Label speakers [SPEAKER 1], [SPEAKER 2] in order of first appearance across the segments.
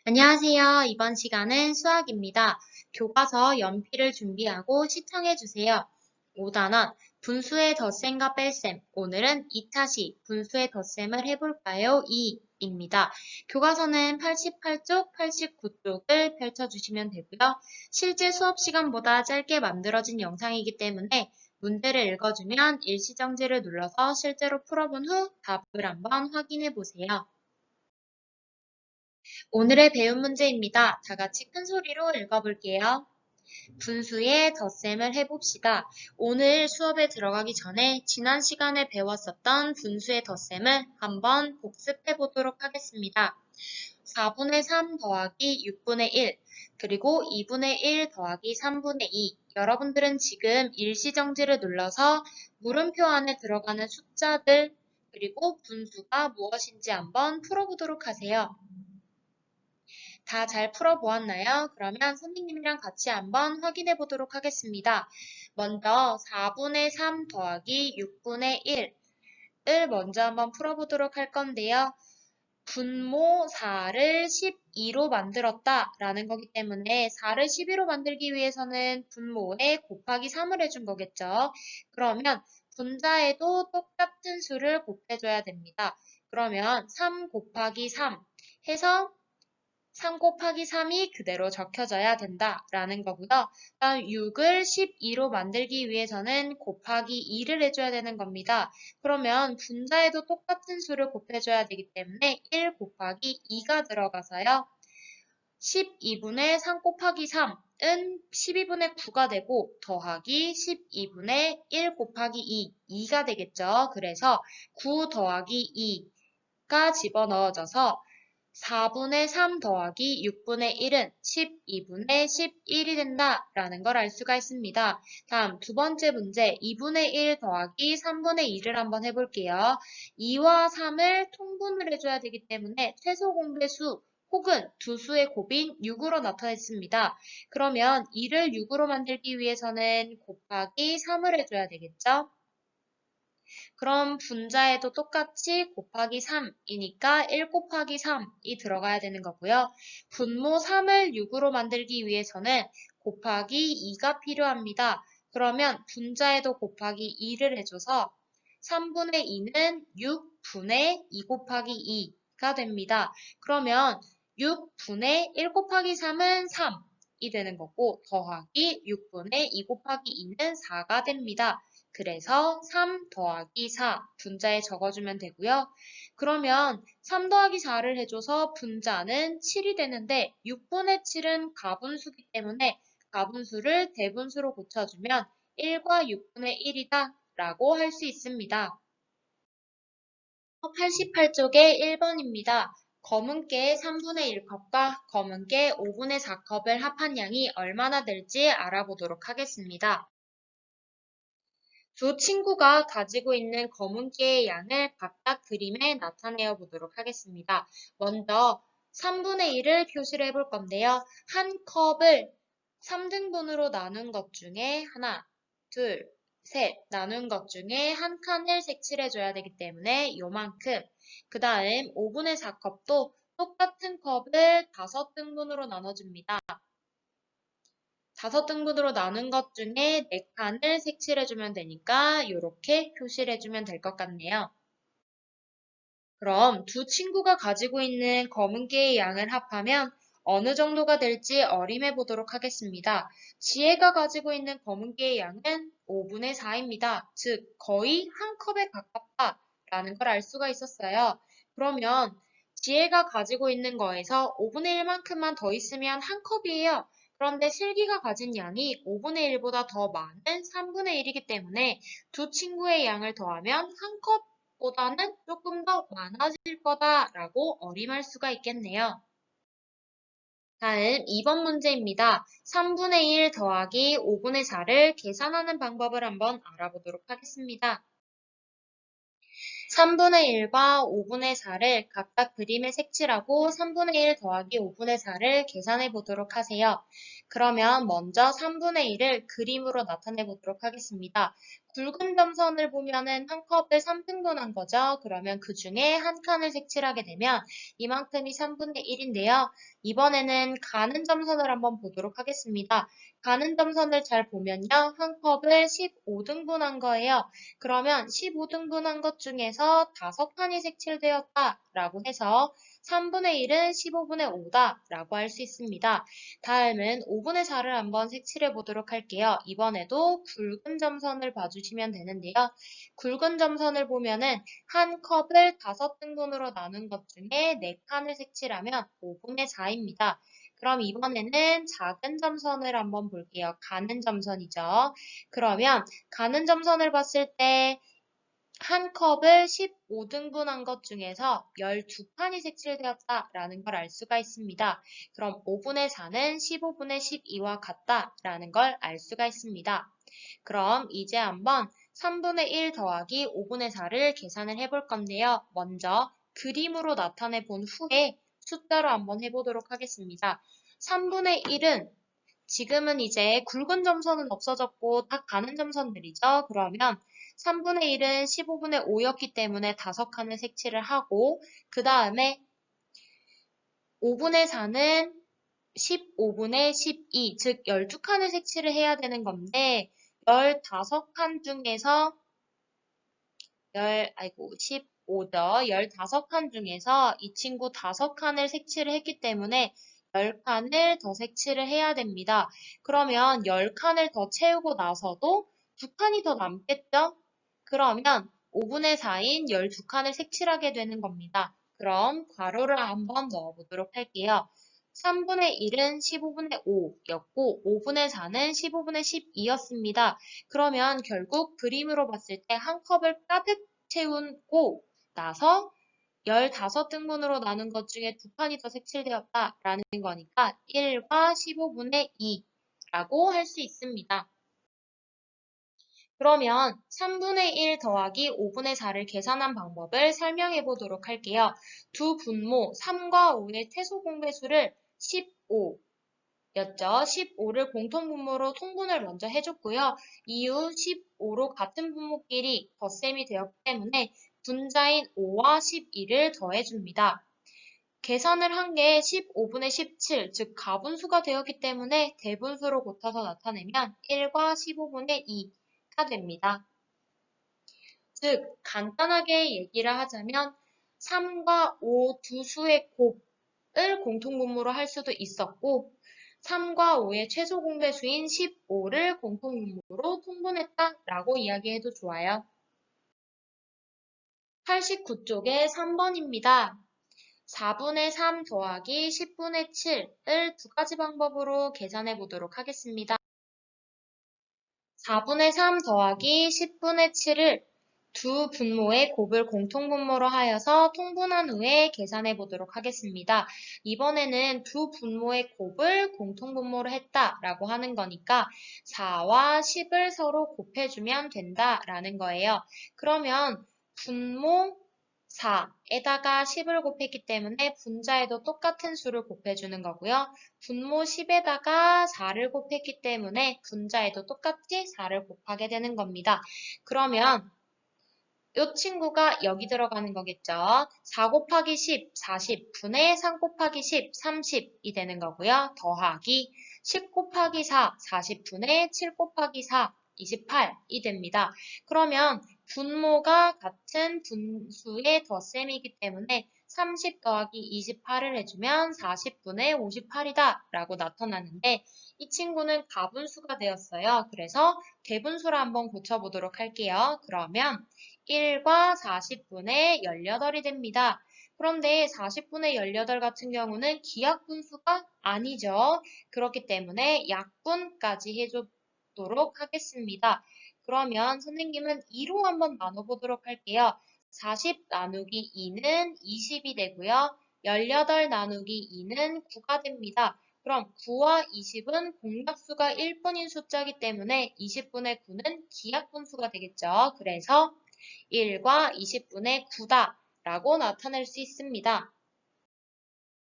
[SPEAKER 1] 안녕하세요. 이번 시간은 수학입니다. 교과서 연필을 준비하고 시청해주세요. 5단원 분수의 덧셈과 뺄셈. 오늘은 2차 시 분수의 덧셈을 해볼까요? 2입니다. 교과서는 88쪽, 89쪽을 펼쳐주시면 되고요. 실제 수업 시간보다 짧게 만들어진 영상이기 때문에 문제를 읽어주면 일시정지를 눌러서 실제로 풀어본 후 답을 한번 확인해 보세요. 오늘의 배운 문제입니다. 다 같이 큰 소리로 읽어볼게요. 분수의 덧셈을 해봅시다. 오늘 수업에 들어가기 전에 지난 시간에 배웠었던 분수의 덧셈을 한번 복습해 보도록 하겠습니다. 4분의 3 더하기 6분의 1, 그리고 2분의 1 더하기 3분의 2. 여러분들은 지금 일시정지를 눌러서 물음표 안에 들어가는 숫자들, 그리고 분수가 무엇인지 한번 풀어보도록 하세요. 다 잘 풀어보았나요? 그러면 선생님이랑 같이 한번 확인해 보도록 하겠습니다. 먼저 4분의 3 더하기 6분의 1을 먼저 한번 풀어보도록 할 건데요. 분모 4를 12로 만들었다 라는 거기 때문에 4를 12로 만들기 위해서는 분모에 곱하기 3을 해준 거겠죠. 그러면 분자에도 똑같은 수를 곱해줘야 됩니다. 그러면 3 곱하기 3 해서 3 곱하기 3이 그대로 적혀져야 된다라는 거고요. 다음 6을 12로 만들기 위해서는 곱하기 2를 해줘야 되는 겁니다. 그러면 분자에도 똑같은 수를 곱해줘야 되기 때문에 1 곱하기 2가 들어가서요. 12분의 3 곱하기 3은 12분의 9가 되고 더하기 12분의 1 곱하기 2가 되겠죠. 그래서 9 더하기 2가 집어넣어져서 4분의 3 더하기 6분의 1은 12분의 11이 된다라는 걸 알 수가 있습니다. 다음 두 번째 문제 2분의 1 더하기 3분의 2를 한번 해볼게요. 2와 3을 통분을 해줘야 되기 때문에 최소 공배수 혹은 두 수의 곱인 6으로 나타냈습니다. 그러면 2를 6으로 만들기 위해서는 곱하기 3을 해줘야 되겠죠? 그럼 분자에도 똑같이 곱하기 3이니까 1 곱하기 3이 들어가야 되는 거고요. 분모 3을 6으로 만들기 위해서는 곱하기 2가 필요합니다. 그러면 분자에도 곱하기 2를 해줘서 3분의 2는 6분의 2 곱하기 2가 됩니다. 그러면 6분의 1 곱하기 3은 3이 되는 거고 더하기 6분의 2 곱하기 2는 4가 됩니다. 그래서 3 더하기 4 분자에 적어주면 되고요. 그러면 3 더하기 4를 해줘서 분자는 7이 되는데 6분의 7은 가분수기 때문에 가분수를 대분수로 고쳐주면 1과 6분의 1이다 라고 할 수 있습니다. 88쪽의 1번입니다. 검은깨 3분의 1컵과 검은깨 5분의 4컵을 합한 양이 얼마나 될지 알아보도록 하겠습니다. 두 친구가 가지고 있는 검은깨의 양을 각각 그림에 나타내어 보도록 하겠습니다. 먼저 3분의 1을 표시를 해볼 건데요. 한 컵을 3등분으로 나눈 것 중에 하나, 둘, 셋 나눈 것 중에 한 칸을 색칠해줘야 되기 때문에 요만큼. 그 다음 5분의 4컵도 똑같은 컵을 5등분으로 나눠줍니다. 5등분으로 나눈 것 중에 4칸을 색칠해주면 되니까 이렇게 표시를 해주면 될 것 같네요. 그럼 두 친구가 가지고 있는 검은깨의 양을 합하면 어느 정도가 될지 어림해 보도록 하겠습니다. 지혜가 가지고 있는 검은깨의 양은 5분의 4입니다. 즉 거의 한 컵에 가깝다라는 걸 알 수가 있었어요. 그러면 지혜가 가지고 있는 거에서 5분의 1만큼만 더 있으면 한 컵이에요. 그런데 슬기가 가진 양이 5분의 1보다 더 많은 3분의 1이기 때문에 두 친구의 양을 더하면 한 컵보다는 조금 더 많아질 거다라고 어림할 수가 있겠네요. 다음 2번 문제입니다. 3분의 1 더하기 5분의 4를 계산하는 방법을 한번 알아보도록 하겠습니다. 3분의 1과 5분의 4를 각각 그림에 색칠하고 3분의 1 더하기 5분의 4를 계산해 보도록 하세요. 그러면 먼저 3분의 1을 그림으로 나타내 보도록 하겠습니다. 굵은 점선을 보면은 한 컵을 3등분한 거죠. 그러면 그 중에 한 칸을 색칠하게 되면 이만큼이 3분의 1인데요. 이번에는 가는 점선을 한번 보도록 하겠습니다. 가는 점선을 잘 보면요. 한 컵을 15등분한 거예요. 그러면 15등분한 것 중에서 5칸이 색칠되었다라고 해서 3분의 1은 15분의 5다 라고 할 수 있습니다. 다음은 5분의 4를 한번 색칠해 보도록 할게요. 이번에도 굵은 점선을 봐주시면 되는데요. 굵은 점선을 보면은 한 컵을 5등분으로 나눈 것 중에 4칸을 색칠하면 5분의 4입니다. 그럼 이번에는 작은 점선을 한번 볼게요. 가는 점선이죠. 그러면 가는 점선을 봤을 때 한 컵을 15등분한 것 중에서 12칸이 색칠되었다라는 걸 알 수가 있습니다. 그럼 5분의 4는 15분의 12와 같다라는 걸 알 수가 있습니다. 그럼 이제 한번 3분의 1 더하기 5분의 4를 계산을 해볼 건데요. 먼저 그림으로 나타내 본 후에 숫자로 한번 해보도록 하겠습니다. 3분의 1은 지금은 이제 굵은 점선은 없어졌고 딱 가는 점선들이죠. 그러면 3분의 1은 15분의 5였기 때문에 5칸을 색칠을 하고 그 다음에 5분의 4는 15분의 12, 즉 12칸을 색칠을 해야 되는 건데 15칸 중에서 15죠. 15칸 중에서 이 친구 5칸을 색칠을 했기 때문에 10칸을 더 색칠을 해야 됩니다. 그러면 10칸을 더 채우고 나서도 2칸이 더 남겠죠? 그러면 5분의 4인 12칸을 색칠하게 되는 겁니다. 그럼 괄호를 한번 넣어보도록 할게요. 3분의 1은 15분의 5였고 5분의 4는 15분의 12였습니다. 그러면 결국 그림으로 봤을 때 한 컵을 가득 채우고 나서 15등분으로 나눈 것 중에 2칸이 더 색칠되었다라는 거니까 1과 15분의 2라고 할 수 있습니다. 그러면 3분의 1 더하기 5분의 4를 계산한 방법을 설명해 보도록 할게요. 두 분모 3과 5의 최소 공배수를 15 였죠. 15를 공통분모로 통분을 먼저 해줬고요. 이후 15로 같은 분모끼리 덧셈이 되었기 때문에 분자인 5와 12를 더해줍니다. 계산을 한 게 15분의 17, 즉 가분수가 되었기 때문에 대분수로 고쳐서 나타내면 1과 15분의 2가 됩니다. 즉 간단하게 얘기를 하자면 3과 5 두 수의 곱을 공통분모로 할 수도 있었고 3과 5의 최소 공배수인 15를 공통분모로 통분했다라고 이야기해도 좋아요. 89쪽에 3번입니다. 4분의 3 더하기 10분의 7을 두 가지 방법으로 계산해 보도록 하겠습니다. 4분의 3 더하기 10분의 7을 두 분모의 곱을 공통분모로 하여서 통분한 후에 계산해 보도록 하겠습니다. 이번에는 두 분모의 곱을 공통분모로 했다라고 하는 거니까 4와 10을 서로 곱해주면 된다라는 거예요. 그러면 분모 4에다가 10을 곱했기 때문에 분자에도 똑같은 수를 곱해주는 거고요. 분모 10에다가 4를 곱했기 때문에 분자에도 똑같이 4를 곱하게 되는 겁니다. 그러면 이 친구가 여기 들어가는 거겠죠. 4 곱하기 10, 40분의 3 곱하기 10, 30이 되는 거고요. 더하기 10 곱하기 4, 40분의 7 곱하기 4, 28이 됩니다. 그러면 분모가 같은 분수의 덧셈이기 때문에 30 더하기 28을 해주면 40분의 58이다 라고 나타나는데 이 친구는 가분수가 되었어요. 그래서 대분수로 한번 고쳐보도록 할게요. 그러면 1과 40분의 18이 됩니다. 그런데 40분의 18 같은 경우는 기하분수가 아니죠. 그렇기 때문에 약분까지 해주도록 하겠습니다. 그러면 선생님은 2로 한번 나눠보도록 할게요. 40 나누기 2는 20이 되고요. 18 나누기 2는 9가 됩니다. 그럼 9와 20은 공약수가 1분인 숫자이기 때문에 20분의 9는 기하분수가 되겠죠. 그래서 1과 20분의 9다 라고 나타낼 수 있습니다.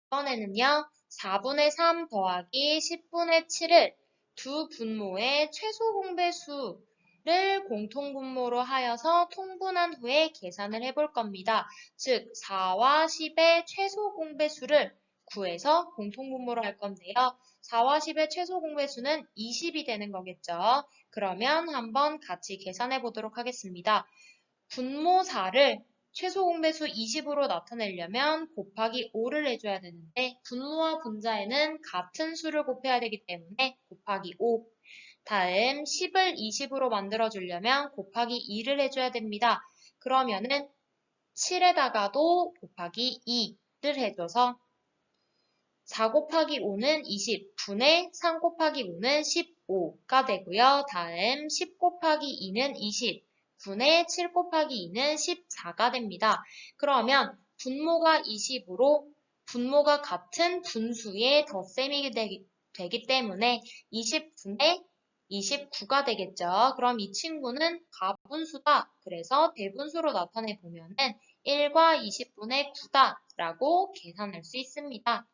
[SPEAKER 1] 이번에는요. 4분의 3 더하기 10분의 7을 두 분모의 최소 공배수 를 공통분모로 하여서 통분한 후에 계산을 해볼 겁니다. 즉 4와 10의 최소 공배수를 구해서 공통분모로 할 건데요. 4와 10의 최소 공배수는 20이 되는 거겠죠. 그러면 한번 같이 계산해 보도록 하겠습니다. 분모 4를 최소 공배수 20으로 나타내려면 곱하기 5를 해줘야 되는데 분모와 분자에는 같은 수를 곱해야 되기 때문에 곱하기 5. 다음 10을 20으로 만들어주려면 곱하기 2를 해줘야 됩니다. 그러면은 7에다가도 곱하기 2를 해줘서 4 곱하기 5는 20, 분의 3 곱하기 5는 15가 되고요. 다음 10 곱하기 2는 20, 분의 7 곱하기 2는 14가 됩니다. 그러면 분모가 20으로 분모가 같은 분수의 덧셈이 되기 때문에 20분의 29가 되겠죠. 그럼 이 친구는 가분수다. 그래서 대분수로 나타내 보면은 1과 20분의 9다 라고 계산할 수 있습니다.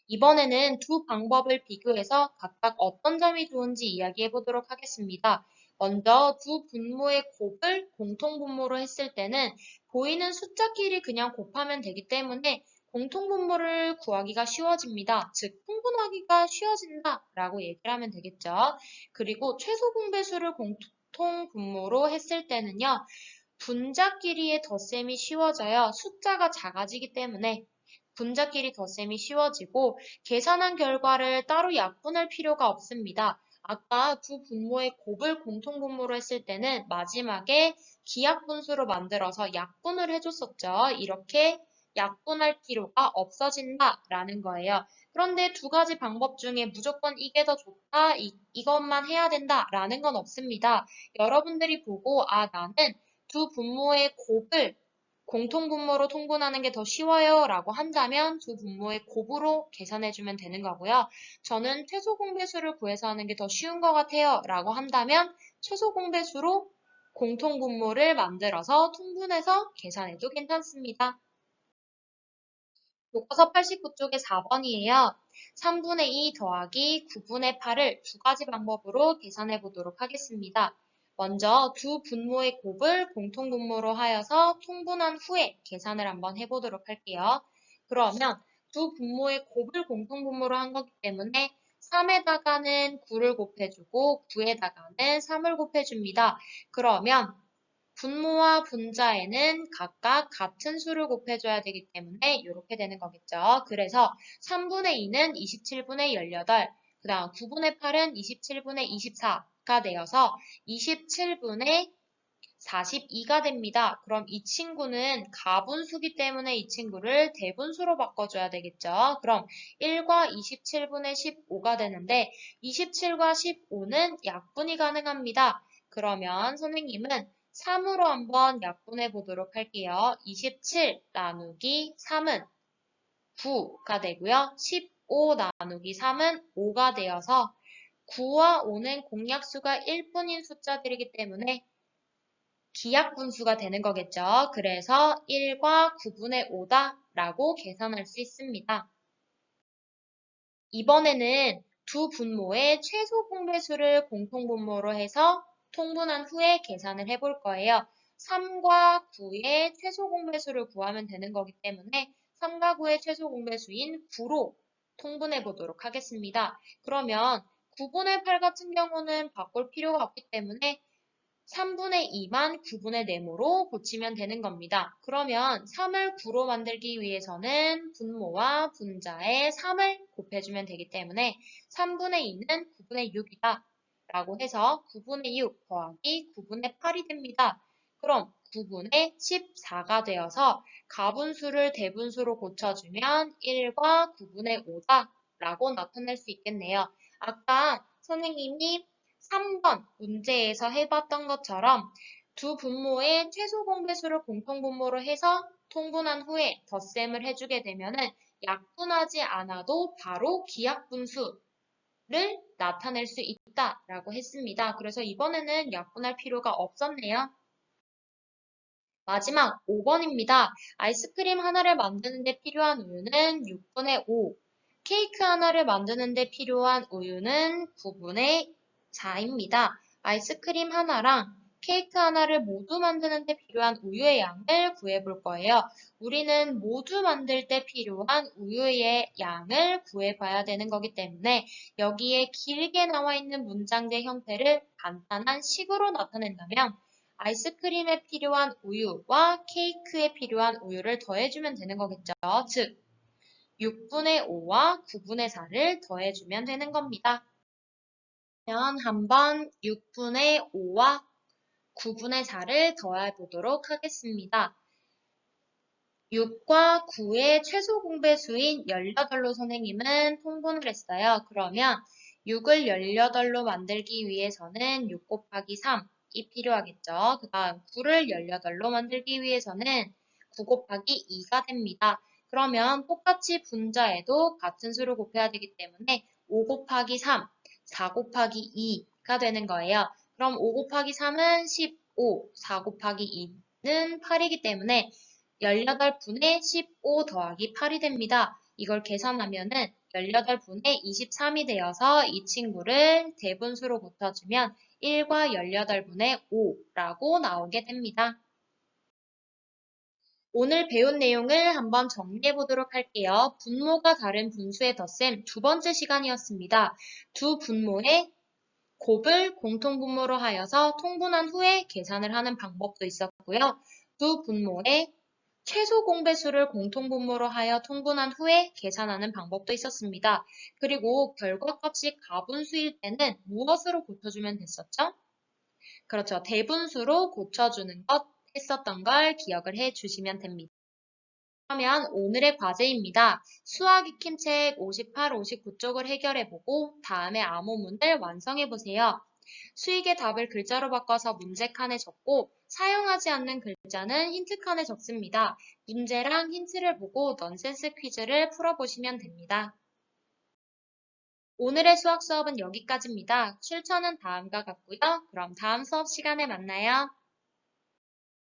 [SPEAKER 1] 이번에는 두 방법을 비교해서 각각 어떤 점이 좋은지 이야기해 보도록 하겠습니다. 먼저 두 분모의 곱을 공통분모로 했을 때는 보이는 숫자끼리 그냥 곱하면 되기 때문에 공통분모를 구하기가 쉬워집니다. 즉 통분하기가 쉬워진다 라고 얘기를 하면 되겠죠. 그리고 최소 공배수를 공통분모로 했을 때는요. 분자끼리의 덧셈이 쉬워져요. 숫자가 작아지기 때문에 분자끼리 덧셈이 쉬워지고 계산한 결과를 따로 약분할 필요가 없습니다. 아까 두 분모의 곱을 공통분모로 했을 때는 마지막에 기약분수로 만들어서 약분을 해줬었죠. 이렇게 약분할 필요가 없어진다라는 거예요. 그런데 두 가지 방법 중에 무조건 이게 더 좋다, 이것만 해야 된다라는 건 없습니다. 여러분들이 보고 나는 두 분모의 곱을 공통분모로 통분하는 게 더 쉬워요 라고 한다면 두 분모의 곱으로 계산해주면 되는 거고요. 저는 최소 공배수를 구해서 하는 게 더 쉬운 것 같아요 라고 한다면 최소 공배수로 공통분모를 만들어서 통분해서 계산해도 괜찮습니다. 교과서 89쪽에 4번이에요. 3분의 2 더하기 9분의 8을 두 가지 방법으로 계산해 보도록 하겠습니다. 먼저 두 분모의 곱을 공통분모로 하여서 통분한 후에 계산을 한번 해보도록 할게요. 그러면 두 분모의 곱을 공통분모로 한 거기 때문에 3에다가는 9를 곱해주고 9에다가는 3을 곱해줍니다. 그러면 분모와 분자에는 각각 같은 수를 곱해줘야 되기 때문에 이렇게 되는 거겠죠. 그래서 3분의 2는 27분의 18, 그 다음 9분의 8은 27분의 24가 되어서 27분의 42가 됩니다. 그럼 이 친구는 가분수기 때문에 이 친구를 대분수로 바꿔줘야 되겠죠. 그럼 1과 27분의 15가 되는데 27과 15는 약분이 가능합니다. 그러면 선생님은 3으로 한번 약분해 보도록 할게요. 27 나누기 3은 9가 되고요. 15 나누기 3은 5가 되어서 9와 5는 공약수가 1뿐인 숫자들이기 때문에 기약분수가 되는 거겠죠. 그래서 1과 9분의 5다 라고 계산할 수 있습니다. 이번에는 두 분모의 최소 공배수를 공통분모로 해서 통분한 후에 계산을 해볼 거예요. 3과 9의 최소 공배수를 구하면 되는 거기 때문에 3과 9의 최소 공배수인 9로 통분해 보도록 하겠습니다. 그러면 9분의 8 같은 경우는 바꿀 필요가 없기 때문에 3분의 2만 9분의 4모로 고치면 되는 겁니다. 그러면 3을 9로 만들기 위해서는 분모와 분자에 3을 곱해주면 되기 때문에 3분의 2는 9분의 6이다 라고 해서 9분의 6 더하기 9분의 8이 됩니다. 그럼 9분의 14가 되어서 가분수를 대분수로 고쳐주면 1과 9분의 5다 라고 나타낼 수 있겠네요. 아까 선생님이 3번 문제에서 해봤던 것처럼 두 분모의 최소 공배수를 공통분모로 해서 통분한 후에 덧셈을 해주게 되면은 약분하지 않아도 바로 기약분수를 나타낼 수 있다라고 했습니다. 그래서 이번에는 약분할 필요가 없었네요. 마지막 5번입니다. 아이스크림 하나를 만드는 데 필요한 우유는 6분의 5, 케이크 하나를 만드는 데 필요한 우유는 9분의 4입니다. 아이스크림 하나랑 케이크 하나를 모두 만드는 데 필요한 우유의 양을 구해볼 거예요. 우리는 모두 만들 때 필요한 우유의 양을 구해봐야 되는 거기 때문에 여기에 길게 나와 있는 문장의 형태를 간단한 식으로 나타낸다면 아이스크림에 필요한 우유와 케이크에 필요한 우유를 더해주면 되는 거겠죠. 즉, 6분의 5와 9분의 4를 더해주면 되는 겁니다. 그러면 한번 6분의 5와 9분의 4를 더해 보도록 하겠습니다. 6과 9의 최소 공배수인 18로 선생님은 통분을 했어요. 그러면 6을 18로 만들기 위해서는 6 곱하기 3이 필요하겠죠. 그 다음 9를 18로 만들기 위해서는 9 곱하기 2가 됩니다. 그러면 똑같이 분자에도 같은 수를 곱해야 되기 때문에 5 곱하기 3, 4 곱하기 2가 되는 거예요. 그럼 5 곱하기 3은 15, 4 곱하기 2는 8이기 때문에 18분의 15 더하기 8이 됩니다. 이걸 계산하면은 18분의 23이 되어서 이 친구를 대분수로 붙여주면 1과 18분의 5라고 나오게 됩니다. 오늘 배운 내용을 한번 정리해 보도록 할게요. 분모가 다른 분수의 덧셈 두 번째 시간이었습니다. 두 분모의 곱을 공통분모로 하여서 통분한 후에 계산을 하는 방법도 있었고요. 두 분모의 최소 공배수를 공통분모로 하여 통분한 후에 계산하는 방법도 있었습니다. 그리고 결과값이 가분수일 때는 무엇으로 고쳐주면 됐었죠? 그렇죠. 대분수로 고쳐주는 것 했었던 걸 기억을 해 주시면 됩니다. 그러면 오늘의 과제입니다. 수학 익힘책 58, 59쪽을 해결해보고 다음에 암호문을 완성해보세요. 수익의 답을 글자로 바꿔서 문제 칸에 적고 사용하지 않는 글자는 힌트 칸에 적습니다. 문제랑 힌트를 보고 넌센스 퀴즈를 풀어보시면 됩니다. 오늘의 수학 수업은 여기까지입니다. 출처는 다음과 같고요. 그럼 다음 수업 시간에 만나요.